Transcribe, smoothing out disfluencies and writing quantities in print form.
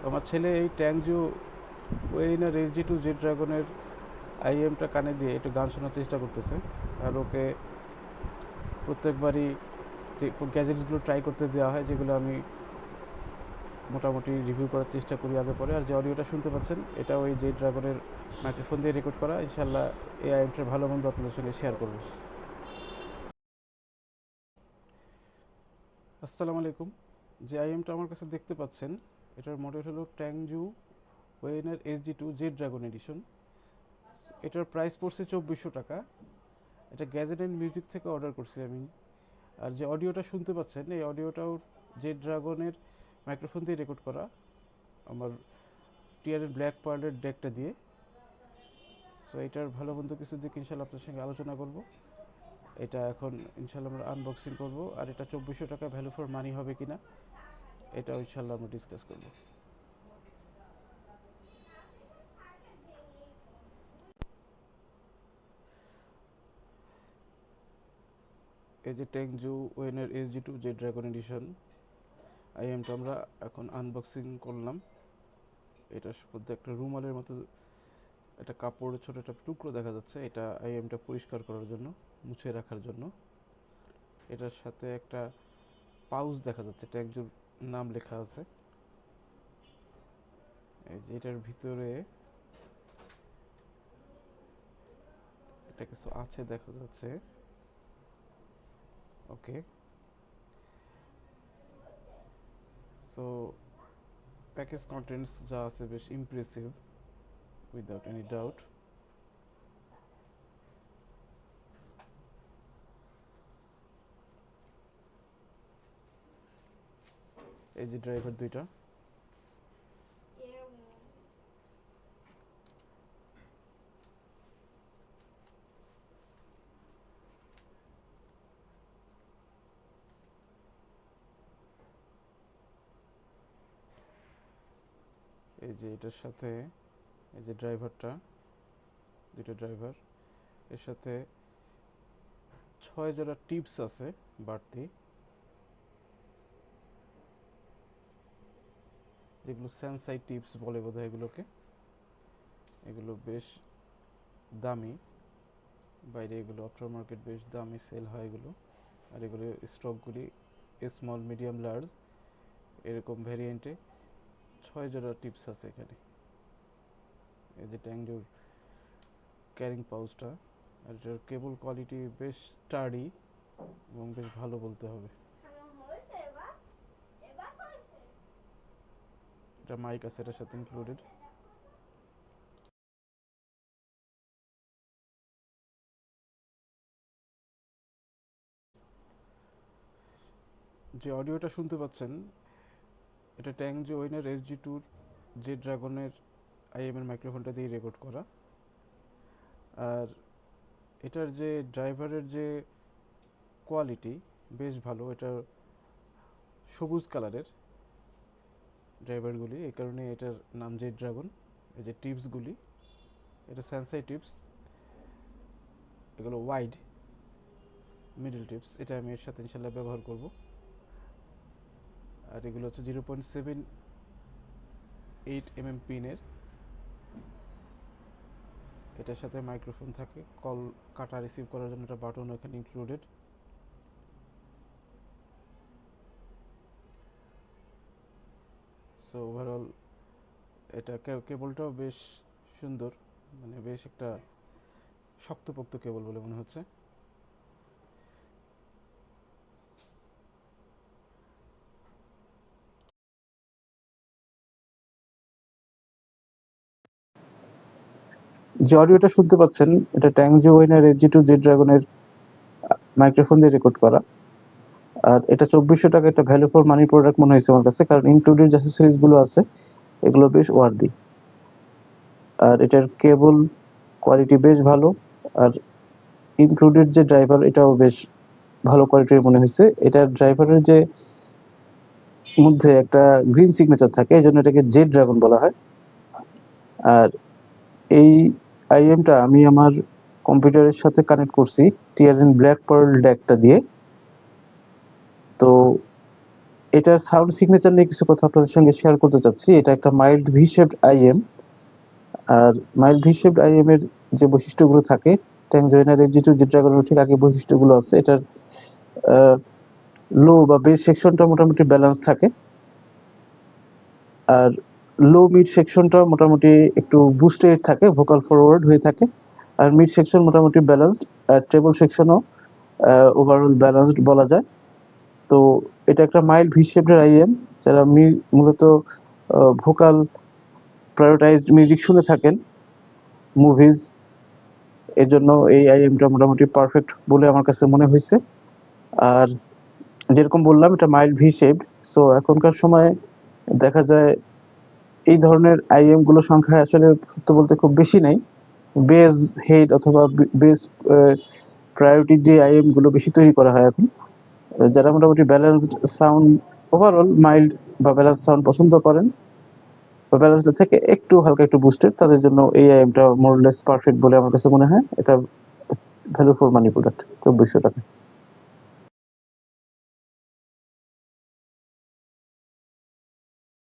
আমার ছেলে এই ট্যাংজু ওয়েইনার SG2 জেড ড্রাগনের আইএমটা কানে দিয়ে একটু গান শোনার চেষ্টা করতেছে। আর ওকে প্রত্যেকবারই যে গ্যাজেটসগুলো ট্রাই করতে দেওয়া হয়, যেগুলো আমি মোটামুটি রিভিউ করার চেষ্টা করি আগে পরে। আর যে অডিওটা শুনতে পাচ্ছেন, এটা ওই জেড ড্রাগনের মাইক্রোফোন দিয়ে রেকর্ড করা। ইনশাল্লাহ এই আইএমটার ভালো মন্দ আপনাদের সঙ্গে শেয়ার করবো। আসসালামু আলাইকুম। যে আইএমটা আমার কাছে দেখতে পাচ্ছেন, এটার মডেল হলো ট্যাংজু winner SG2 Z dragon addition. এটার প্রাইস পড়ছে 2400 টাকা। এটা গ্যাজেট অ্যান্ড মিউজিক থেকে অর্ডার করছি আমি। আর যে অডিওটা শুনতে পাচ্ছেন, এই অডিওটাও জেড ড্রাগনের মাইক্রোফোন দিয়ে রেকর্ড করা, আমার টিআরের ব্ল্যাক পার্লের ডেকটা দিয়ে। সো এটার ভালো মন্দ কিছু দিক ইনশাল্লাহ আপনার সঙ্গে আলোচনা করব। এটা এখন ইনশাল্লাহ আমরা আনবক্সিং করব। আর এটা 2400 টাকা ভ্যালু ফর মানি হবে কিনা, এটা ইনশাল্লাহ আমরা ডিসকাস করব। এই যে ট্যাংজু ওয়েনের SG2 জেড ড্রাগন এডিশন আইএমটা আমরা এখন আনবক্সিং করলাম। এটার মধ্যে একটা রুমালের মতো একটা কাপড়ের ছোট একটা টুকরো দেখা যাচ্ছে। এটা আইএমটা পরিষ্কার করার জন্য, মুছে রাখার জন্য। এটার সাথে একটা পাউচ দেখা যাচ্ছে, ট্যাংজুর নাম লেখা আছে। এই যে এটার ভিতরে এটা কিছু আছে দেখা যাচ্ছে। ওকে, সো প্যাকেজ কন্টেন্টস যা আছে বেশ ইমপ্রেসিভ, উইদাউট এনি ডাউট। এই যে ড্রাইভার দুইটা, এই যে এটার সাথে এই যে ড্রাইভারটা, দুটো ড্রাইভার, এর সাথে 6 জোড়া টিপস আছে বাড়তি, যেগুলো স্যানসাই টিপস বলে বোধহয় এগুলোকে। এগুলো বেশ দামি, বাইরে এগুলো আফটার মার্কেট বেশ দামি সেল হয় এগুলো। আর এগুলো স্টকগুলি স্মল, মিডিয়াম, লার্জ এরকম ভ্যারিয়েন্টে 6 জোড়া টিপস আছে এখানে। এই যে ট্যাংজুর ক্যারিং পাউচটা, আর এটার কেবল কোয়ালিটি বেশ স্টাডি এবং বেশ ভালো বলতে হবে। এটা মাইক আছে এটার সাথে ইনক্লুডেড। যে অডিওটা শুনতে পাচ্ছেন, এটা ট্যাংজু ওয়েনের SG2 যে ড্রাগনের আইএম এর মাইক্রোফোনটা দিয়ে রেকর্ড করা। আর এটার যে ড্রাইভারের যে কোয়ালিটি বেশ ভালো। এটা সবুজ কালারের ড্রাইভারগুলি, এই কারণে এটার নাম জেড ড্রাগন। এই যে টিপসগুলি, এটা স্যানসাই টিপস, এগুলো ওয়াইড মিডল টিপস। এটা আমি এর সাথে ইনশাল্লাহ ব্যবহার করব। আর এগুলো হচ্ছে 0.78 mm পিনের। এটার সাথে মাইক্রোফোন থাকে, কল কাটা রিসিভ করার জন্য একটা বাটন এখানে ইনক্লুডেড। সো ওভারঅল এটা কেবলটাও বেশ সুন্দর, মানে বেশ একটা শক্তপোক্ত কেবল বলে মনে হচ্ছে। যে অডিওটা শুনতে পাচ্ছেন, এটা ট্যাংজু ওয়েনের SG2 জেড ড্রাগনের মাইক্রোফোন দিয়ে রেকর্ড করা। আর এটা 2400 টাকা একটা ভ্যালু ফর মানি প্রোডাক্ট মনে হয়েছে আমার কাছে, কারণ ইনক্লুডেড যে অ্যাক্সেসরিজ গুলো আছে এগুলো বেশ ওয়ার্দি। আর এটার কেবল কোয়ালিটি বেশ ভালো। আর ইনক্লুডেড যে ড্রাইভার, এটাও বেশ ভালো কোয়ালিটির মনে হয়েছে। এটার ড্রাইভারের যে মধ্যে একটা গ্রিন সিগনেচার থাকে, এই জন্য এটাকে জেড ড্রাগন বলা হয়। আর এই আইএমটা আমি আমার কম্পিউটারের সাথে কানেক্ট করছি টিআরএন ব্ল্যাক পার্ল ডেকটা দিয়ে। তো এটার সাউন্ড সিগনেচার নিয়ে কিছু কথা আপনাদের সঙ্গে শেয়ার করতে চাচ্ছি। এটা একটা মাইল্ড ভি শেপড আইএম। আর মাইল্ড ভি শেপড আইএম এর যে বৈশিষ্ট্যগুলো থাকে, ট্যাং জয়েনার এসজি টু জেড ড্রাগনের ঠিক আগে বৈশিষ্ট্যগুলো আছে। এটার লো বা বেস সেকশনটা মোটামুটি ব্যালেন্স থাকে, আর লো মিড সেকশনটা মোটামুটি একটু বুস্টেড থাকে, ভোকাল ফরওয়ার্ড হয়ে থাকে। আর মিড সেকশন মোটামুটি ব্যালেন্সড, আর ট্রেবল সেকশনও ওভারঅল ব্যালেন্সড বলা যায়। তো এটা একটা মাইল্ড ভি শেপের আইএম। যারা মূলত ভোকাল প্রায়োরিটাইজড মিউজিক শুনে থাকেন, মুভিজ, এর জন্য এই আইএমটা মোটামুটি পারফেক্ট বলে আমার কাছে মনে হয়েছে। আর যেরকম বললাম, এটা মাইল্ড ভি শেপড। সো এখনকার সময়ে দেখা যায় এই ধরনের আইএম গুলো সংখ্যা আসলে সত্য বলতে খুব বেশি নাই। বেস হেড অথবা বেস প্রায়োরিটি দিয়ে আইএম গুলো বেশি তৈরি করা হয় এখন। যারা মোটামুটি ব্যালেন্সড সাউন্ড, ওভারঅল মাইল্ড বা ব্যালেন্স সাউন্ড পছন্দ করেন, বা ব্যালেন্সড থেকে একটু হালকা একটু বুস্টেড, তাদের জন্য এই আইএমটা মোরলেস পারফেক্ট বলে আমার কাছে মনে হয়। এটা ভ্যালু ফর মানি প্রোডাক্ট, 2400 টাকা।